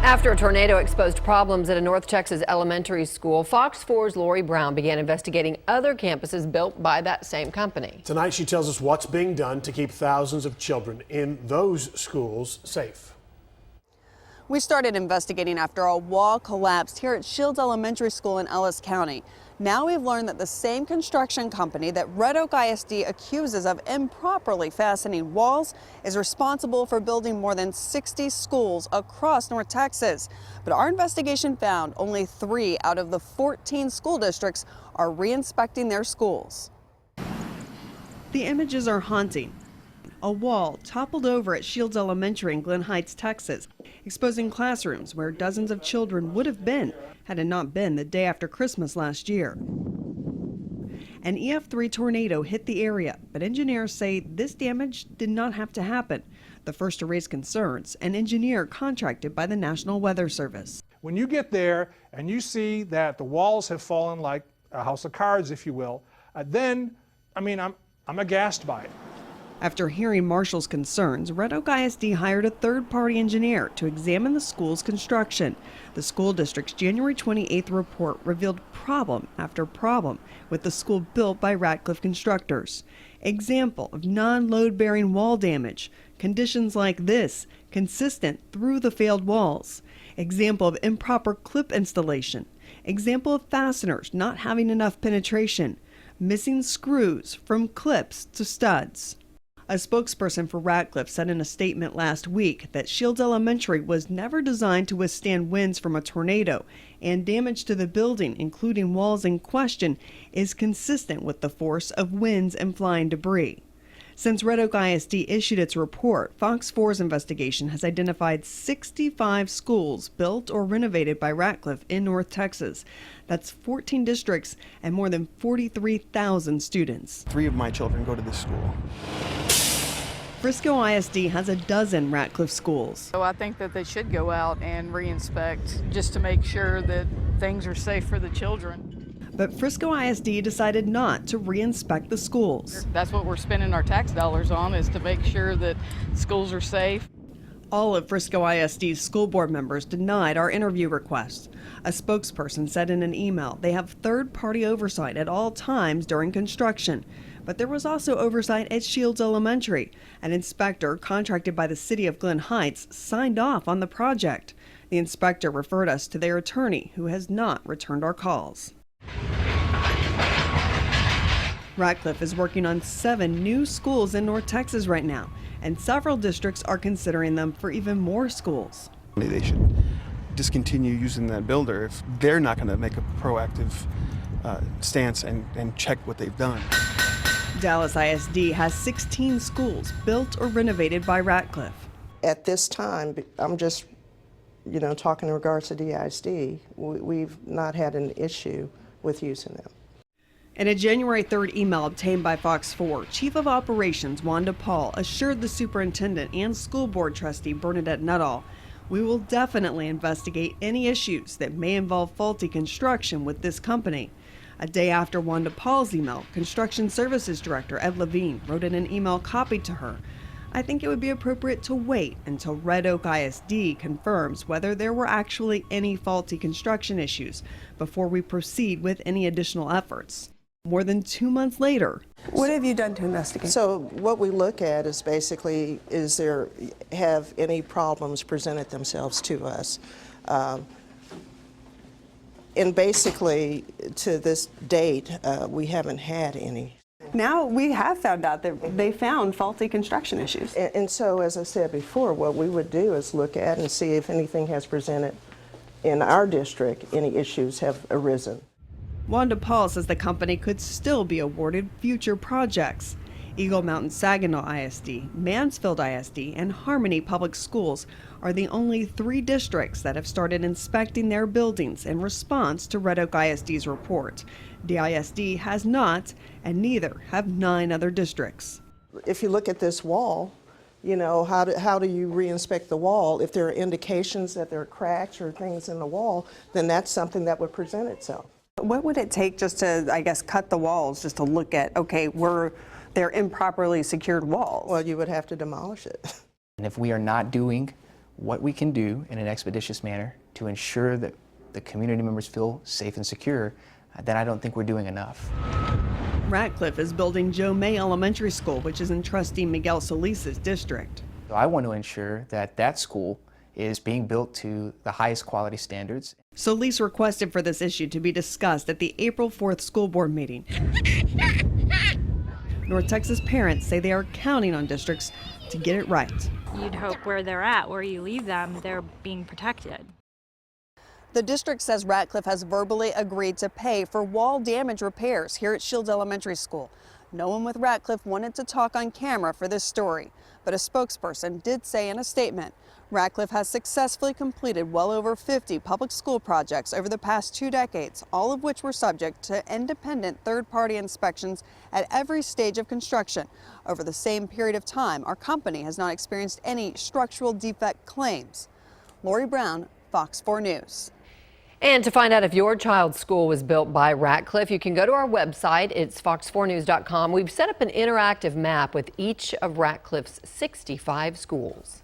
After a tornado exposed problems at a North Texas elementary school, Fox 4's Lori Brown began investigating other campuses built by that same company. Tonight, she tells us what's being done to keep thousands of children in those schools safe. We started investigating after a wall collapsed here at Shields Elementary School in Ellis County. Now we've learned that the same construction company that Red Oak ISD accuses of improperly fastening walls is responsible for building more than 60 schools across North Texas. But our investigation found only 3 out of the 14 school districts are re-inspecting their schools. The images are haunting. A wall toppled over at Shields Elementary in Glen Heights, Texas, exposing classrooms where dozens of children would have been had it not been the day after Christmas last year. An EF3 tornado hit the area, but engineers say this damage did not have to happen. The first to raise concerns, an engineer contracted by the National Weather Service. When you get there and you see that the walls have fallen like a house of cards, if you will, then, I'm aghast by it. After hearing Marshall's concerns, Red Oak ISD hired a third-party engineer to examine the school's construction. The school district's January 28th report revealed problem after problem with the school built by Ratcliffe constructors. Example of non-load-bearing wall damage. Conditions like this, consistent through the failed walls. Example of improper clip installation. Example of fasteners not having enough penetration. Missing screws from clips to studs. A spokesperson for Ratcliffe said in a statement last week that Shields Elementary was never designed to withstand winds from a tornado, and damage to the building, including walls in question, is consistent with the force of winds and flying debris. Since Red Oak ISD issued its report, Fox 4's investigation has identified 65 schools built or renovated by Ratcliffe in North Texas. That's 14 districts and more than 43,000 students. 3 of my children go to this school. Frisco ISD has a dozen Ratcliffe schools. So I think that they should go out and re-inspect just to make sure that things are safe for the children. But Frisco ISD decided not to re-inspect the schools. That's what we're spending our tax dollars on, is to make sure that schools are safe. All of Frisco ISD's school board members denied our interview request. A spokesperson said in an email they have third-party oversight at all times during construction. But there was also oversight at Shields Elementary. An inspector contracted by the city of Glen Heights signed off on the project. The inspector referred us to their attorney, who has not returned our calls. Ratcliffe is working on 7 new schools in North Texas right now, and several districts are considering them for even more schools. They should discontinue using that builder if they're not going to make a proactive stance and check what they've done. Dallas ISD has 16 schools built or renovated by Ratcliffe. At this time, I'm just, talking in regards to DISD, we've not had an issue with using them. In a January 3rd email obtained by Fox 4, Chief of Operations Wanda Paul assured the superintendent and school board trustee Bernadette Nuttall, "We will definitely investigate any issues that may involve faulty construction with this company." A day after Wanda Paul's email, Construction Services Director Ed Levine wrote in an email copied to her, "I think it would be appropriate to wait until Red Oak ISD confirms whether there were actually any faulty construction issues before we proceed with any additional efforts." More than 2 months later. What have you done to investigate? So what we look at is basically, have any problems presented themselves to us? And basically, to this date, we haven't had any. Now we have found out that they found faulty construction issues. And so, as I said before, what we would do is look at and see if anything has presented in our district, any issues have arisen. Wanda Paul says the company could still be awarded future projects. Eagle Mountain Saginaw ISD, Mansfield ISD, and Harmony Public Schools are the only 3 districts that have started inspecting their buildings in response to Red Oak ISD's report. DISD has not, and neither have 9 other districts. If you look at this wall, how do you re-inspect the wall? If there are indications that there are cracks or things in the wall, then that's something that would present itself. What would it take just to, cut the walls, just to look at, okay, they're improperly secured walls? Well, you would have to demolish it. And if we are not doing what we can do in an expeditious manner to ensure that the community members feel safe and secure, then I don't think we're doing enough. Ratcliffe is building Joe May Elementary School, which is in trustee Miguel Solis's district. So I want to ensure that that school is being built to the highest quality standards. Solis requested for this issue to be discussed at the April 4th school board meeting. North Texas parents say they are counting on districts to get it right. You'd hope where they're at, where you leave them, they're being protected. The district says Ratcliffe has verbally agreed to pay for wall damage repairs here at Shields Elementary School. No one with Ratcliffe wanted to talk on camera for this story, but a spokesperson did say in a statement, Ratcliffe has successfully completed well over 50 public school projects over the past 2 decades, all of which were subject to independent third-party inspections at every stage of construction. Over the same period of time, our company has not experienced any structural defect claims. Lori Brown, Fox 4 News. And to find out if your child's school was built by Ratcliffe, you can go to our website. It's fox4news.com. We've set up an interactive map with each of Ratcliffe's 65 schools.